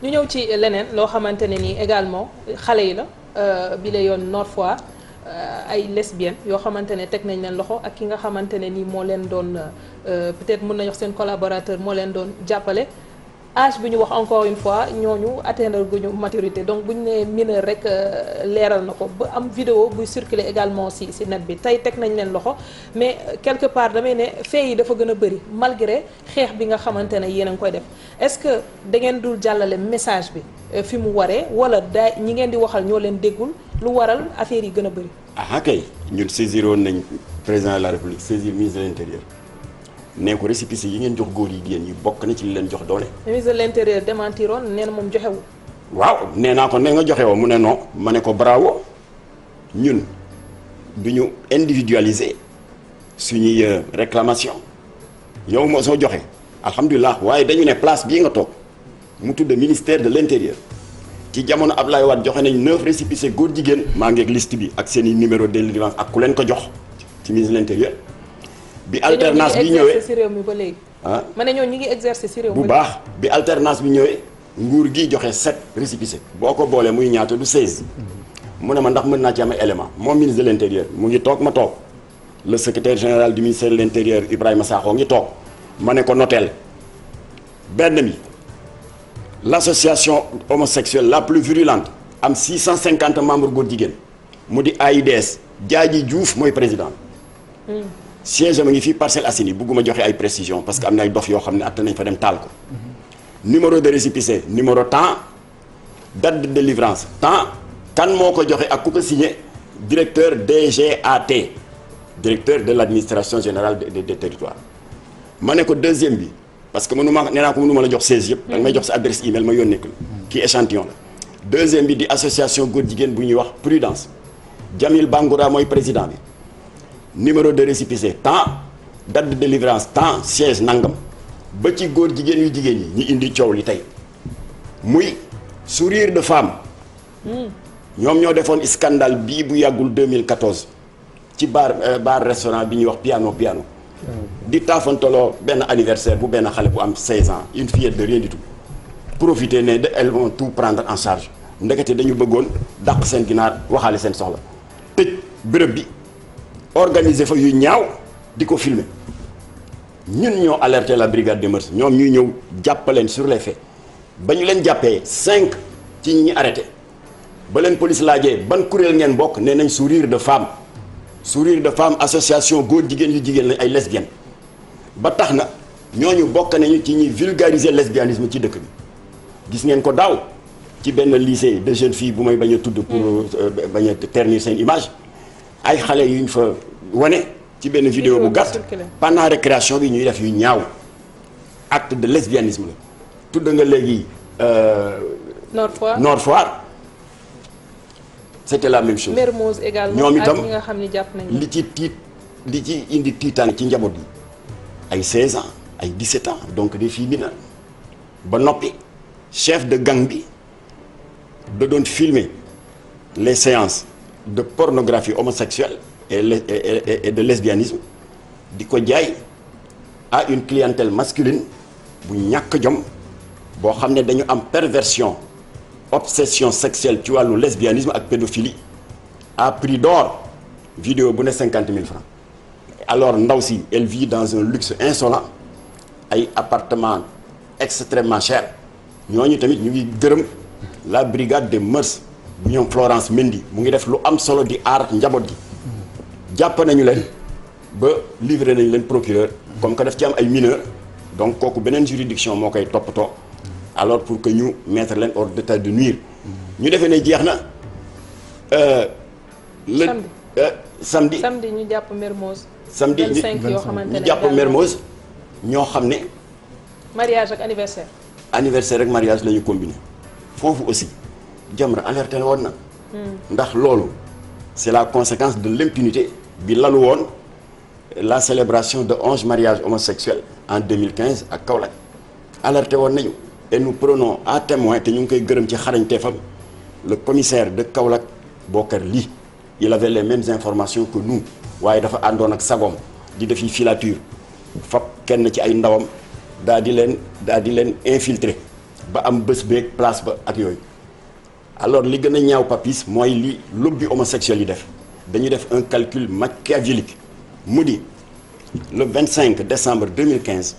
ñu ñëw ci leneen loo xamante ne nii également xale yi la bi la yoon Nord Foire ay lesbiennes yoo xamante ne teg nañ leen loxo ak ki nga xamante ne nii moo leen doon peut-être mën nañu wax seen collaborateur moo leen doon jàppale âge bi ñu wax encore une fois ñooñu atteindre guñu maturité donc bu ñu nee mineur rek leeral na ko ba am vidéo buy circuler également ci net bi tey teg nañ leen loxo mais quelque part damay ne fait yi dafa gën a bëri malgré xeex bi nga xamante ne yéen a ngi koy def est-ce que da ngeen dul jàllale message bi fi mu waree wala da ñi ngeen di waxal ñoo leen déggul lu waral affaire yi gën a bëri. ah kay ñun saisiroon nañ président de la république saisir ministre de l'intérieur nee ko récépissé yi ngeen jox góor yi jigéen ñi bokk na ci li leen jox doole. ministre de l'intérieur démentiroon nee na moom joxewul. waaw nee naa ko ne nga joxe woo mu ne non ma ne ko bravo ñun du ñu individualiser suñuy réclamation yow moo soo joxe alhamdulilah waaye dañu ne place bii nga toog mu tudd ministère de l'intérieur ci jamono Ablaye Wade joxe nañ 9 récépissés góor jigéen maa ngi ak liste bi ak seen i numéro de délivrance ak ku leen ko jox ci ministre de l'intérieur. bi alternance bi ñëwee ci réew mi ba léegi. ah ma ne ñooñu ñu ngi exercer ci réew mi bu baax bi alternance bi ñëwee nguur gi joxe 7 récépissés boo ko boolee muy ñaata du 16. mu ne ma ndax mën naa ci am ay élément moom ministre de l'intérieur mu ngi toog ma toog le secrétaire général du ministère de l'intérieur Ibrahima Sakho ngi toog ma ne ko noteel benn mi l'association homosexuelle la plus virulente am 650 membres góor jigéen mu di AIDS Diadji Diouf mooy président. siège ma ngi fii Parcelles Assainies bugguma joxe ay précisions parce que am na ay dof yoo xam ne atta nañ fa dem taal ko. numéro de récépissé numéro temps date de délivrance temps kan moo ko joxe ak ku ko signé directeur DGAT directeur de l'administration générale des territoires. ma ne ko deuxième bi parce que nee naa ko mënuma la jox 16 yëpp. da nga may jox sa adresse email ma yónnee ko kii échantillon la. deuxième bi di association góor jigéen bu ñuy wax Prudence Jamil Bangoura mooy président bi. numéro de récépissé temps date de délivrance temps siège nangam ba ci góor jigéen yu jigéen ñi ñu indi coow li tey muy sourire de femme ñoom ñoo defoon scandale bii bu yàggul 2014 ci bar restaurant bi ñuy wax piano di taafantaloo benn anniversaire bu benn xale bu am 16 ans une fillette de rien du tout profiter ne de elles vont tout prendre en charge ndekete dañu bëggoon dàq seen ginaar waxaale seen soxla tëj bërëb bi organiser fa yu ñaaw di ko filmer ñun ñoo alerté la brigade des mœurs ñoom ñuy ñëw jàppaleen sur les faits ba ñu leen jàppee 5 ci ñi arrêté ba leen police laajee ban kuréel ngeen bokk nee nañ sourire de femme association góor jigéen yu jigéen lañ ay lesbiennes ba tax na ñooñu bokk nañu ci ñuy vulgariser lesbianisme ci dëkk bi gis ngeen ko daaw ci benn lycée de jeunes filles bu may bañ a tudd pour bañ a ternir seen image ay xale yuñ fa wane ci benn vidéo bu gàtt pendant récréation bi ñuy def yu ñaaw acte de lesbianisme la tudd nga léegi Nord Foire c'était la même chose Mermoz également ñoom itam ñi nga xam ne jàpp nañu li ci indi tiitaan ci njaboot yi ay 16 ans ay 17 ans donc des filles mineures ba noppi chef de gang bi da doon filmer les séances de pornographie homosexuelle et de lesbianisme di ko jaay à une clientèle masculine bu ñàkk jom boo xam ne dañu am perversion obsession sexuelle ci wàllu lesbianisme ak pédophilie à prix d'or vidéo bu ne 50 000 francs alors ndaw si elle vit dans un luxe insolent ay appartement extrêmement cher ñooñu tamit ñu ngi gërëm la brigade des mœurs bu ñoom Florence Mendy mu ngi def lu am solo di aar njaboot gi jàpp nañu leen ba livré nañu leen procureur comme que daf ci am ay mineurs donc kooku beneen juridiction moo koy toppatoo alors pour que ñu mettre leen hors d'état de nuire ñu defee ne jeex na samedi ñu jàpp Mermoz samedi 25 yoo xamante ne ñu jàpp Mermoz ñoo xam ne mariage ak anniversaire ak mariage la ñu combiné foofu aussi Jamra alerté na woon na ndax loolu c'est la conséquence de l'impunité bi lalu woon la célébration de 11 mariages homosexuels en 2015 ak Kaolack alerté woon nañu et nous prenons à témoin te ñu ngi koy gërëm ci xarañteefam le commissaire de Kaolack Bokar Ly il avait les mêmes informations que nous waaye dafa àndoon ak sagoom di defi filature fab kenn ci ay ndawam daa di leen infiltrer ba am bés beeg place ba ak yooyu alors li gën a ñaaw papis mooy li lobby homosexuel yi def dañu def un calcul machiavélique mu di le 25 décembre 2015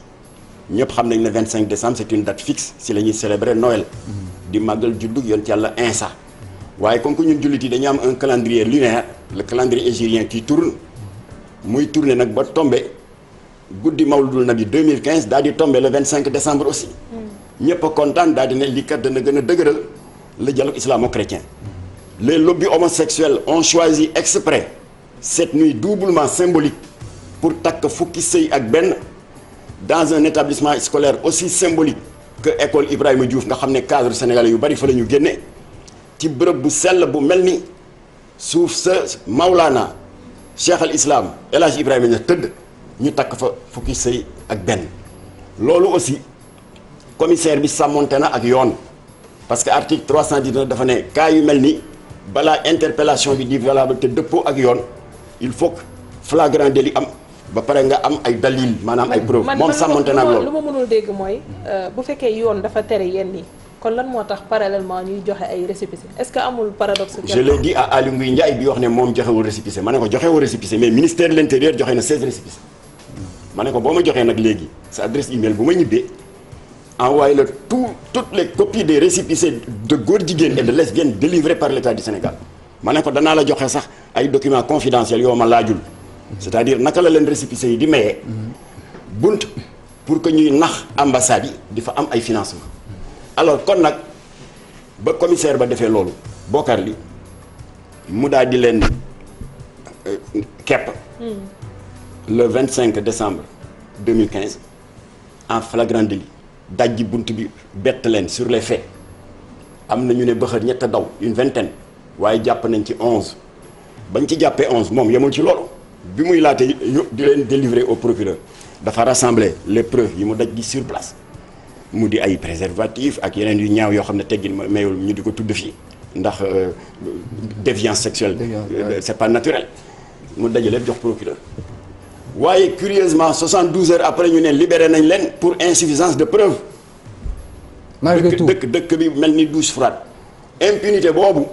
ñëpp xam nañ ne 25 décembre c'est une date fixe si la ñuy célébrer Noël di màggal juddug yonent Yàlla Insa waaye comme que ñun jullit yi dañu am un calendrier lunaire le calendrier hégirien qui tourne muy tourner nag ba tombé guddi Mawludul Nabi 2015 daal di tombé le 25 décembre aussi ñëpp a kontaan daal di ne lii kat dana gën a dëgëral le dialogue islamo-chrétien les lobbies homosexuels ont choisi exprès cette nuit doublement symbolique pour takk fukki sëy ak benn dans un établissement scolaire aussi symbolique que école Ibrahima Diouf nga xam ne cadre sénégalais yu bari fa la ñu génne ci bërëb bu sell bu mel ni suuf sa Maulana Cheikh al Islam El Hadj Ibrahima Niass tëdd ñu takk fa fukki sëy ak benn loolu aussi commissaire bi sàmmonte na ak yoon parce que article 319 dafa ne cas yu mel ni balaa interpellation bi di valable te dëppoo ak yoon il faut que flagrant délit am ba pare nga am ay dalil maanaam ay preuve moom sàmmonte na ak loolu lu ma mënul dégg mooy bu fekkee yoon dafa tere yenn yi kon lan moo tax parallèlement ñuy joxe ay récépissé est-ce que amul paradoxe je l'ai dit à Aly Ngouille Ndiaye bi wax ne moom joxewul récépissé ma ne ko joxewul récépissé mais ministère de l'intérieur joxe na 16 récépissé ma ne ko boo ma joxee nag léegi sa adresse email bu ma ñibbee envoyé la toutes les copies des récépissés de góor jigéen et de lesbiennes délivrés par l'État du Sénégal ma ne ko danaa la joxe sax ay documents confidentiels yoo ma laajul c'est-à-dire naka la leen récépissé yi di mayee bunt pour que ñuy nax ambassades yi di fa am ay financement alors kon nag ba commissaire ba defee loolu Bokar li mu daal di leen kepp le 25 décembre 2015 en flagrant délit dajji bunt bi bett leen sur les faits am na ñu ne bëxër ñett daw une vingtaine waaye jàpp nañ ci 11 bañ ci jàppee 11 moom yemul ci loolu bi muy laate di leen délivrer au procureur dafa rassembler les preuves yi mu daj gi sur place mu di ay préservatifs ak yeneen yu ñaaw yoo xam ne teggin mayul ñu di ko tudd fii ndax déviance sexuelle c'est pas naturel mu dajale jox procureur waaye curieusement 72 heures après ñu ne libéré nañ leen pour insuffisance de preuve malgré tout dëkk bi mel ni douche froide impunité boobu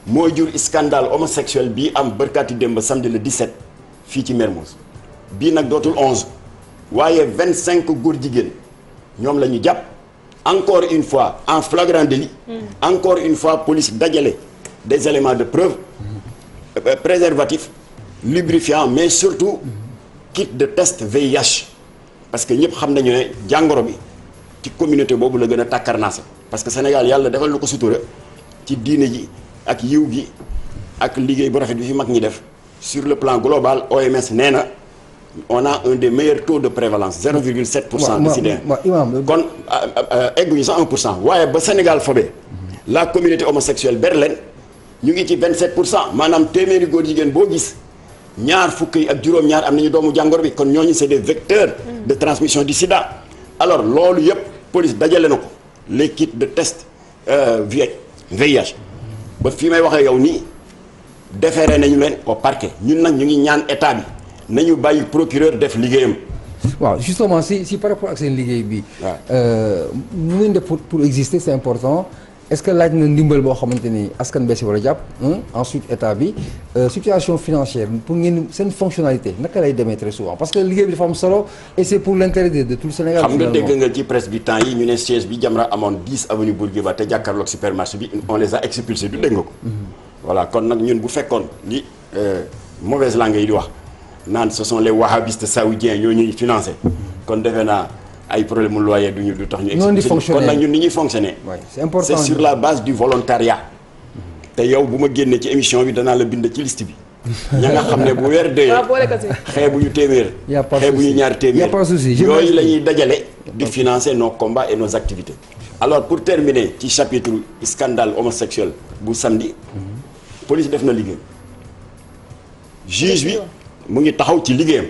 mooy jur scandale homosexuel bii am bërkaati démb samedi le 17 fii ci Mermoz bii nag dootul 11 waaye 25 góor jigéen ñoom la ñu jàpp encore une fois en flagrant délit encore une fois police dajale des éléments de preuve préservatifs lubrifiants mais surtout kit de test VIH parce que ñëpp xam nañu ne jàngoro bi ci communauté boobu la gën a tàkkarnaase parce que Sénégal yàlla defal lu ko sutura ci diine ji ak yiw gi ak liggéey bu rafet bi fi mag ñi def sur le plan global OMS nee na on a un des meilleurs taux de prévalence 0,7% de SIDA kon egguñu sax 1% waaye ba Sénégal fobee la communauté homosexuelle berlen ñu ngi ci 27% maanaam téeméeri góor jigéen boo gis ñaar fukk yi ak juróom-ñaar am nañu doomu jàngoro bi kon ñooñu c'est des vecteurs de transmission du sida alors loolu yëpp police dajale na ko les kits de test VIH ba fii may waxee yow nii déféré nañu leen au parquet ñun nag ñu ngi ñaan état bi nañu bàyyi procureur def liggéeyam. waaw justement si par rapport ak seen liggéey bi. waaw nu ngeen def pour exister c'est important. est-ce que laaj na ndimbal boo xamante ni askan bee si war a jàpp ensuite état bi situation financière pour ngeen seen fonctionnalité naka lay demee très souvent parce que liggéey bi dafa am solo et c'est pour l'intérêt de tout le Sénégal. xam nga dégg nga ci presse bi temps yi ñu ne siège bi Jamra amoon 10 avenue Bourguiba te jàkkaarloog supermarché bi on les a expulsés du dégg nga ko. voilà kon nag ñun bu fekkoon li mauvaise langue yi di wax naan ce sont les wahhabistes saoudiens ñoo ñuy financé kon defe naa. ay problème mu loyer du tax ñu expliqué kon nag ñun ni ñuy fonctionner c'est important c'est sur la base du volontariat te yow bu ma génnee ci émission bi danaa la bind ci liste bi ña nga xam ne bu weer dee xeebu ñu téeméer xeebu ñu ñaar téeméer yooyu la ñuy dajale di financer nos combats et nos activités alors pour terminer ci chapitre scandale homosexuel bu samedi police def na liggéeyam juge bi mu ngi taxaw ci liggéeyam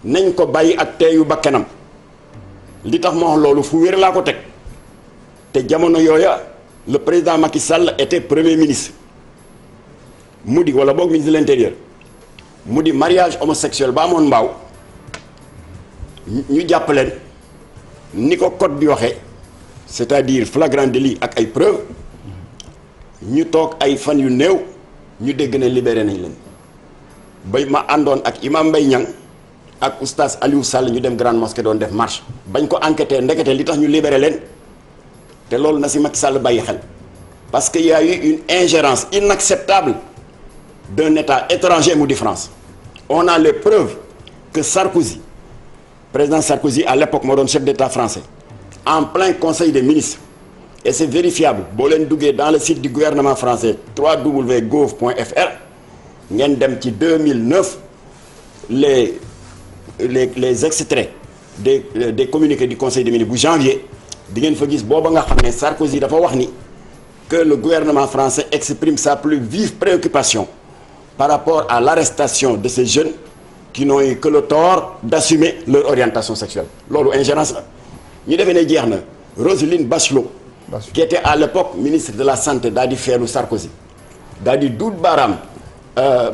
nañ ko bàyyi ak teeyu bakkanam li tax ma wax loolu fu wér laa ko teg te jamono yooya le président Macky Sall était premier ministre mu di wala boog ministre de l'intérieur mu di mariage homosexuel ba amoon mbaaw ñu jàpp leen ni ko code bi waxee c'est-à-dire flagrant délit ak ay preuves ñu toog ay fan yu néew ñu dégg ne libéré nañ leen bay ma àndoon ak imam Mbaye Niang ak oustaz Aliou Sall ñu dem grande mosquée doon def marche bañ ko enquêté ndekete li tax ñu libéré leen te loolu na si Macky Sall bàyyi xel parce que y a eu une ingérence inacceptable d'un État étranger mu di France. On a les preuves que Sarkozy, président Sarkozy à l'époque moo doon chef d'État français, en plein conseil des ministres, et c'est vérifiable boo leen duggee dans le site du gouvernement français www.gouv.fr ngeen dem ci 2009 les extraits des communiqués du conseil des ministres bu janvier di ngeen fa gis booba nga xam ne Sarkozy dafa wax ni que le gouvernement français exprime sa plus vive préoccupation par rapport à l'arrestation de ces jeunes qui n'ont eu que le tort d'assumer leur orientation sexuelle loolu ingérence la ñu defee ne jeex na Roselyne Bachelot qui était à l'époque ministre de la santé daal di feelu Sarkozy daal di duut baaraam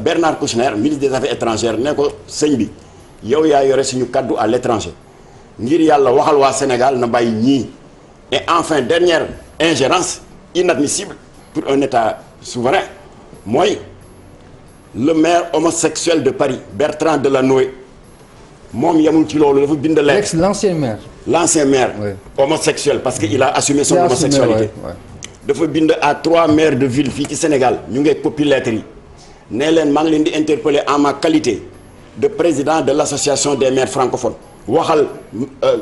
Bernard Kouchner ministre des affaires étrangères ne ko sëñ bi yow yaa yore suñu kaddu à l'étranger ngir yàlla waxal waa Sénégal na bàyyi ñii et enfin dernière ingérence inadmissible pour un État souverain mooy le maire homosexuel de Paris Bertrand Delanoë moom yamul ci loolu dafa bind lettre l'ancien maire oui. Homosexuel parce que il a assumé son homosexualité dafa bind à 3 maires de ville fii ci Sénégal ñu ngi copie lettres yi ne leen maa ngi leen di interpeller en ma qualité de président de l'association des maires francophones waxal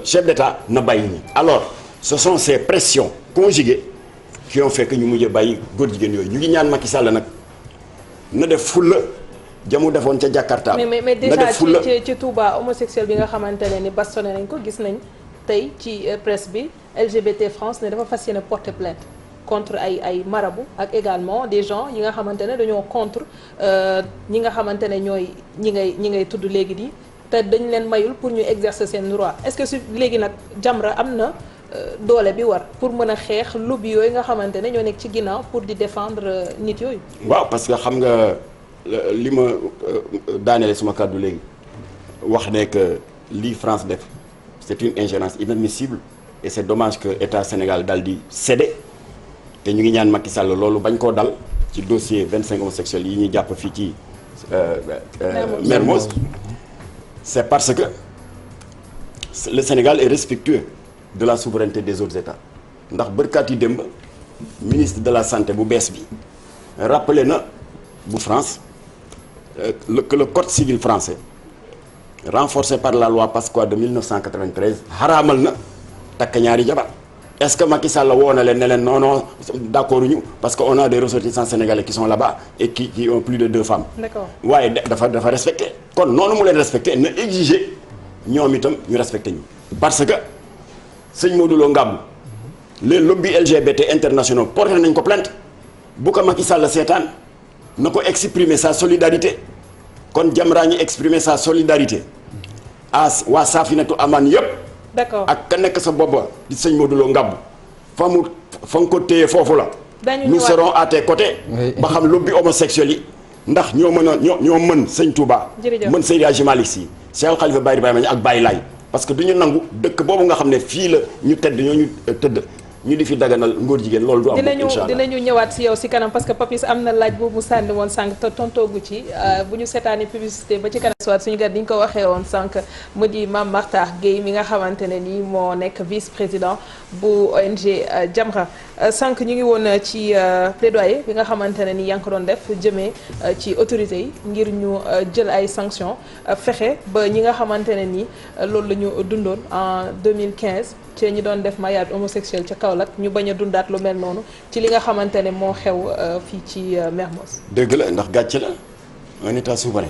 chef d'État na bàyyi ñi alors ce sont ces pressions conjuguées qui ont fait que ñu mujj bàyyi góor jigéen yooyu ñu ngi ñaan Macky Sall nag na def fulla jamu defoon ca Jakarta. mais déjà ci Touba homosexuel bi nga xamante ne ni bastonné nañ ko gis nañ tey ci presse bi LGBT France ne dafa fas yéene porter plainte contre ay marabout ak également des gens yi nga xamante ne dañoo contre ñi nga xamante ne ñooy ñi ngay tudd léegi di te dañ leen mayul pour ñu exercer seen droit est-ce que su léegi nag Jamra am na doole bi war pour mën a xeex lobby yooyu nga xamante ne ñoo nekk ci ginnaaw pour di défendre nit yooyu. waaw parce que xam nga li ma daaneele suma kàddu léegi wax ne que lii France def c'est une ingérence inadmissible et c'est dommage que État Sénégal daal di céder te ñu ngi ñaan Macky Sall loolu bañ koo dal ci dossier 25 homosexuels yi ñuy jàpp fii ci Mermoz c'est parce que le Sénégal est respectueux de la souveraineté des autres États ndax bërkaat yi démb ministre de la santé bu bees bi rappelé na bu France que le code civil français renforcé par la loi Pasqua de 1993 xaraamal na takk ñaari jabar est-ce que Macky Sall woo na leen ne leen non d'accord ñu parce que on a des ressortissants sénégalais qui sont là-bas et qui ont plus de 2 femmes. D'accord. waaye dafa respecté kon noonu mu leen respecté na exiger ñoom itam ñu respecté ñu parce que sëñ Modou Lo Ngabou les lobbies LGBT internationaux porté nañ ko plainte bu ko Macky Sall seetaan na ko exprimer sa solidarité kon Jamra ñi exprimer sa solidarité à waa Safinatu Aman yëpp. D'accord ak ka nekk sa boppa di sëñ Modou Lo Ngabou fa nga ko téye foofu la. nous serons à tes côtés. ba xam lobby homosexuel yi ndax ñoo mën sëñ Touba. mën Seydi Hadji Malick Sy Cheikh Khalifa Baye Ibrahima ak Baye Laye parce que du ñu nangu dëkk boobu nga xam ne fii la ñu tedd ñooñu tëdd. ñu di fi daganal ngóor jigéen loolu du am. incha allah dinañu ñëwaat si yow si kanam parce que Papis am na laaj boobu mu sànni woon sànq te tontoogu ci bu ñu seetaani publicité ba ci kanam soit suñu gar di ñu ko waxee woon sànq mu di Mame Mactar Guèye mi nga xamante ne nii moo nekk vice-président bu ONG Jamra sànq ñu ngi woon ci plaidoyer bi nga xamante ne nii yaa ngi ko doon def jëmee ci autorités yi ngir ñu jël ay sanctions fexe ba ñi nga xamante ne nii loolu la ñu dundoon en 2015 ci ñi doon def mariage homosexuel ca Kaolack ñu bañ a dundaat lu mel noonu ci li nga xamante ne moo xew fii ci Mermoz. dëgg la ndax gàcce la un état souverain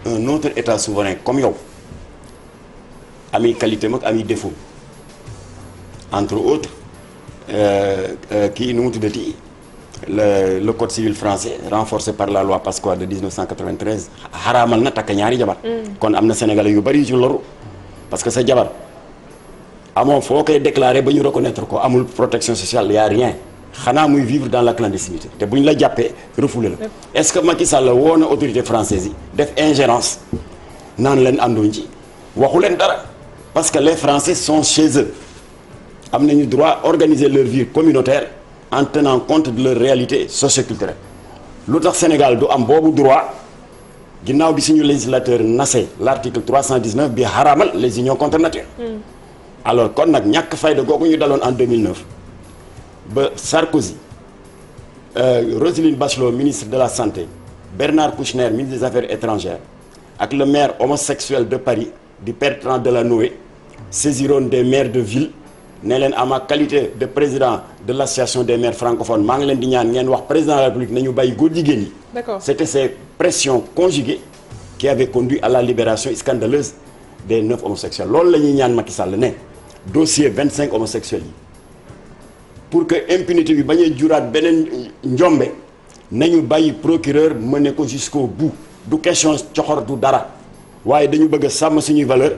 un autre état souverain comme yow ami qualité mag ami défaut entre autres kii nu mu tuddati le code civil français renforcé par la loi Pasqua de 1993 xaraamal na takk ñaari jabar. kon am na sénégalais yu bari yu ci loru parce que sa jabar. amoo foo koy déclarer ba ñu reconnaître ko amul protection sociale y a rien xanaa muy vivre dans la clandestinité te bu ñu la jàppee refoulé la est-ce que Macky Sall woo na autorité française yi def ingérence naan leen ànduñ ci waxu leen dara parce que les Français sont chez eux am nañu droit organiser leur vie communautaire en tenant compte de leur réalité socioculturelle lu tax Sénégal du am boobu droit ginnaaw bi suñu législateur nasee l'article 319 bi xaraamal les unions contre nature. alors kon nag ñàkk fayda googu ñu daloon en 2009 ba Sarkozy Roselyne Bachelot ministre de la santé Bernard Kouchner ministre des affaires étrangères ak le maire homosexuel de Paris di Bertrand Delanoë saisiroon des maires de ville ne leen à ma qualité de président de l'association des maires francophones maa ngi leen di ñaan ngeen wax président de la République nañu bàyyi góor jigéen yi. D'accord. C'était ces pressions conjuguées qui avaient conduit à la libération scandaleuse des 9 homosexuels loolu la ñuy ñaan Macky Sall ne dossier 25 homosexuels yi pour que impunité bi bañ a juraat beneen njombe nañu bàyyi procureur mener ko jusqu'au bout du question coxor du dara waaye dañu bëgg a sàmm suñuy valeur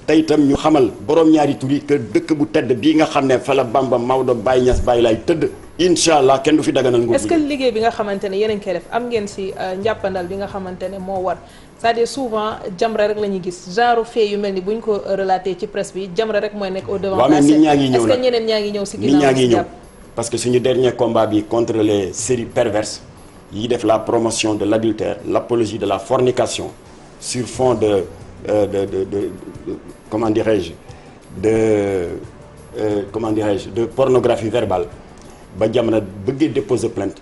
tey itam ñu xamal borom ñaari tur yi que dëkk bu tedd bii nga xam ne fa la Bamba Maodo Baye Niass Baye Laay tëdd incha allah kenn du fi daganal nguur. est-ce que liggéey bi nga xamante ne yéen a ngi koy def am ngeen si njàppandal bi nga xamante ne moo war c'est-à-dire souvent Jamra rek la ñuy gis genre fait yu mel ni bu ñu ko relaté ci presse bi Jamra rek mooy nekk au devant. waaw mais nit ñaa ngi ñëw est-ce que ñeneen ñaa ngi ñëw si ginnaaw nit ñaa ngi ñëw parce que suñu dernier combat bi contre les séries perverses yi def la promotion de l'adultère l'apologie de la fornication sur fond de comment dirais-je de pornographie verbale ba Jamra bëggee déposer plainte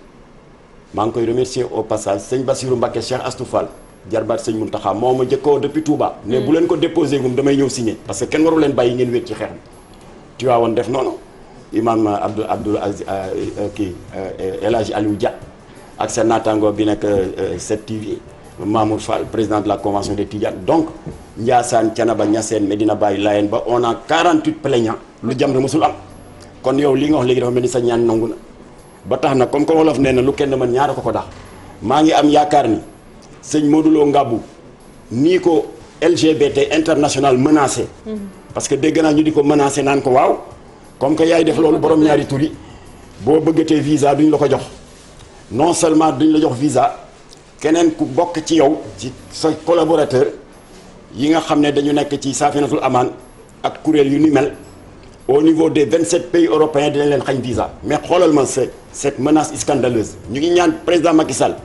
maa ngi koy remercier au passage sëñ Bassirou Mbacké Cheikh Astou Fall jarbaat sëñ Mountakha moo ma jëkkoo depuis Touba. ne bu leen ko déposer gum damay ñëw signer parce que kenn waru leen bàyyi ngeen wéet ci xeex bi Tiwaawoon def noonu imam Abdoul Aziz El Hadji Aliou Dia ak seen naataango bi nekk 7TV Mamour Fall président de la convention des Tidianes donc Ndiassane Thiénaba Niassène Medina Baye Layène ba on a 48 plaignants lu Jamra mësul am kon yow li nga wax léegi dafa mel ni sa ñaan nangu na ba tax na comme que wolof nee na lu kenn mën ñaara ko dax maa ngi am yaakaar ni sëñ Modou Lo Ngabou nii ko LGBT international menacé parce que dégg naa ñu di ko menacé naan ko waaw comme que yaay def loolu borom ñaari tur yi boo bëggatee visa duñ la ko jox non seulement duñ la jox visa keneen ku bokk ci yow ci sa collaborateur yi nga xam ne dañu nekk ci Safinatul Aman ak kuréel yu ni mel au niveau des 27 pays européens dinañ leen xañ visa mais xoolal ma cette menace scandaleuse ñu ngi ñaan président Macky Sall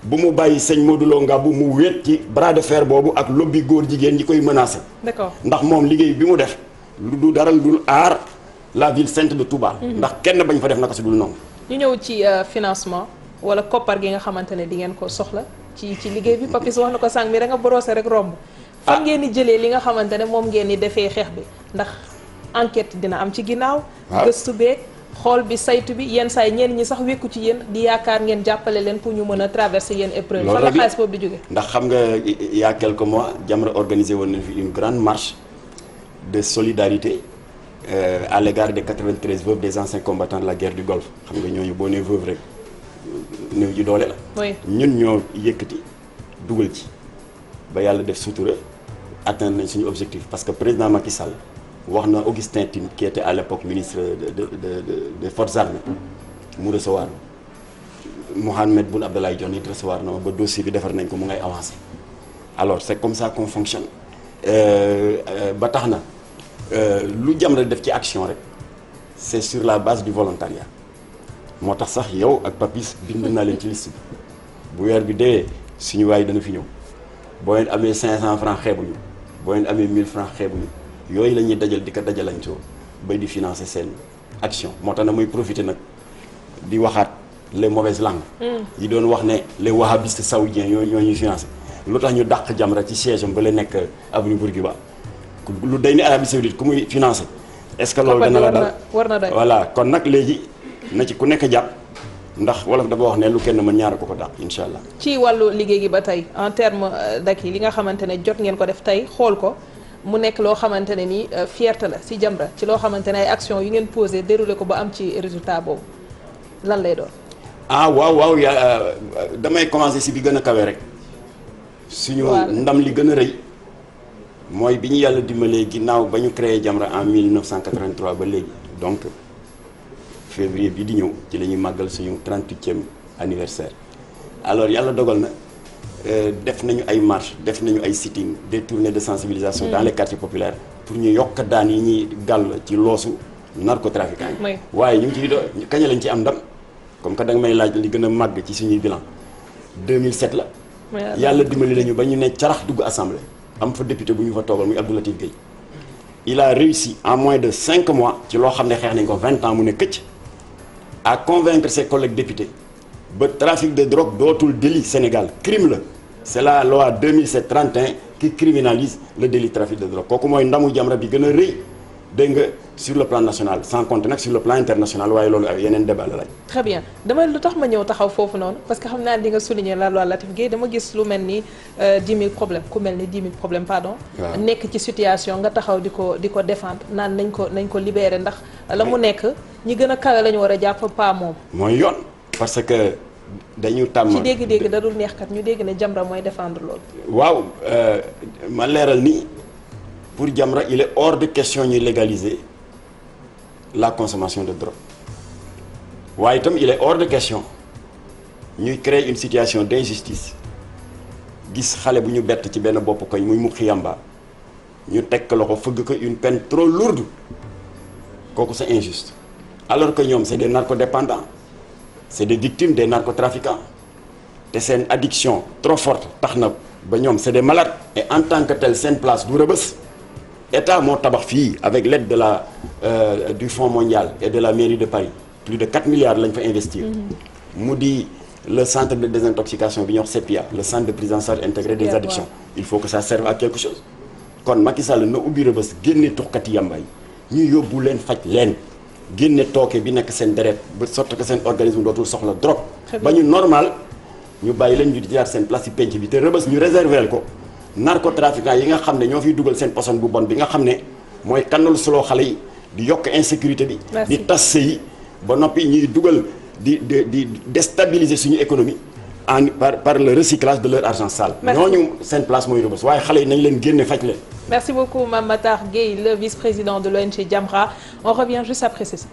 bu mu bàyyi sëñ Modou Lo Ngabou mu wéet ci bras de fer boobu ak lobby góor jigéen ñi koy menacé. D'accord. ndax moom liggéey bi mu def lu du dara lu dul aar la ville sainte de Touba. ndax kenn bañ fa def naka si dul noonu. ñu ñëw ci financement wala koppar gi nga xamante ne di ngeen ko soxla ci liggéey bi Papis wax na ko sànq mi da nga borosé rek romb. fan ngeen di jëlee li nga xamante ne moom ngeen di defee xeex bi ndax enquête dina am ci ginnaaw. gëstu beeg xool bi saytu bi yenn saa yi ñenn ñi sax wékku ci yéen di yaakaar ngeen jàppale leen pour ñu mën a traverser yenn épreuve. fan la xaalis boobu di jóge ndax xam nga il y a quelques mois Jamra organisé woon na fi une grande marche de solidarité à l'égard des 93 veuves des anciens combattants de la guerre du Golfe xam nga ñooñu boo nee veuve rek néew ji doole la. oui ñun ñoo yëkkati dugal ci ba yàlla def sutura atteindre nañ suñu objectif parce que président Macky Sall wax na Augustin Tine qui était à l'époque ministre des forces armées mu recevoir Mohamed Boun Abdallah Dionne it recevoir na ma ba dossier bi defar nañ ko mu ngay avancer alors c'est comme ça qu'on fonctionne ba tax na lu Jamra def ci action rek c'est sur la base du volontariat moo tax sax yow ak Papis bind naa leen ci liste bi bu weer bi dee suñu waay dana fi ñëw boo leen amee 500 francs xeebuñu boo leen amee 1000 francs xeebuñu yooyu la ñuy dajal di ko dajalañtoo bay di financer seen action moo tax na muy profiter nag di waxaat les mauvaises langues yi doon wax ne les wahhabistes saoudiens ñoo ñuy financer lu tax ñu dàq Jamra ci siège am ba la nekk avenue Bourguiba lu day ni Arabie Saoudite ku muy financer est-ce que loolu dana la dal war na doy voilà kon nag léegi na ci ku nekk jàpp ndax wolof dafa wax ne lu kenn mën ñaara ko dàq incha allah. ci wàllu liggéey gi ba tey en terme d'acquis li nga xamante ne jot ngeen ko def tey xool ko mu nekk loo xamante ne nii fierté la ci Jamra ci loo xamante ne ay action yu ngeen posé déroulé ko ba am ci résultat boobu lan lay doon. waaw damay commencer ci bi gën a kawe rek. suñu ndam li gën a rëy mooy bi ñu yàlla dimbalee ginnaaw ba ñu créé Jamra en 1983 ba léegi donc février bi di ñëw ci la ñuy màggal suñu 38e anniversaire alors yàlla dogal na def nañu ay marche def nañu ay sitting des tournées de sensibilisation dans les quartiers populaires pour ñu yokk daan yi ñuy gàll ci loosu narcotrafiquants yi. Oui. waaye ñu ngi ciy kañ lañ ci am ndam comme que da nga may laaj li gën a màgg ci suñuy bilan 2007 la. yàlla dimbali lañu ba ñu ne carax dugg assemblée am fa député bu ñu fa toogal muy Abdou Latif Gueye. il a réussi en moins de 5 mois ci loo xam ne xeex nañ ko 20 ans mu ne këcc à convaincre ses collègues députés ba trafic de drogue dootul délit Sénégal crime la c'est la loi 2007-31 qui criminalise le délit trafic de drogue kooku mooy ndamu Jamra bi gën a rëy dégg nga sur le plan national sans compter nag sur le plan international waaye loolu ak yeneen débat la laaj. très bien dama lu tax ma ñëw taxaw foofu noonu parce que xam naa di nga souligner la loi Latif Gueye dama gis lu mel ni 10 000 problèmes ku mel ni 10 000 problèmes pardon. nekk ci situation nga taxaw di ko défendre naan nañ ko libérer ndax la mu nekk ñi gën a kawe la ñu war a jàpp pas moom. mooy yoon parce que dañu tàmm. ci dégg-dégg da dul neex kat ñu dégg ne Jamra mooy défendre loolu. waaw ma leeral ni. pour Jamra il est hors de question ñuy légaliser la consommation de drogue waaye itam il est hors de question ñuy créer une situation d'injustice gis xale bu ñu bett ci benn bopp koñ muy muqi yamba ñu teg ko loxo fëgg ko une peine trop lourde kooku c'est injuste alors que ñoom c'est des narcodépendants c'est des victimes des narcotrafiquants te seen addiction trop forte tax na ba ñoom c'est des malades et en tant que tel seen place du Rebeuss État moo tabax fii avec l'aide de la du Fonds mondial et de la mairie de Paris plus de 4 milliards lañ fa investir. mu di le centre de désintoxication bi ñuy wax CEPIA le centre de prise en charge intégrée des addictions. il faut que ça serve à quelque chose. kon Macky Sall na ubbi Rebeuss génne tuxkati yamba yi ñu yóbbu leen faj leen génne tooke bi nekk seen deret ba sotti ko seen organisme dootul soxla drogue. ba ñu normal ñu bàyyi leen ñu di jaar seen place ci penc bi te Rebeuss ñu réserver ko. narcotrafiquants yi nga xam ne ñoo fiy dugal seen poson bu bon bi nga xam ne mooy kannal suloo xale yi di yokk insécurité bi. di tas sëy ba noppi ñuy dugal di déstabiliser suñu économie par le recyclage de leur argent sale. ñooñu seen place mooy Rebeuss waaye xale yi nañ leen génne faj leen. Merci beaucoup Mame Matar Gueye le vice-président de l'ONG Jamra on revient juste après ceci.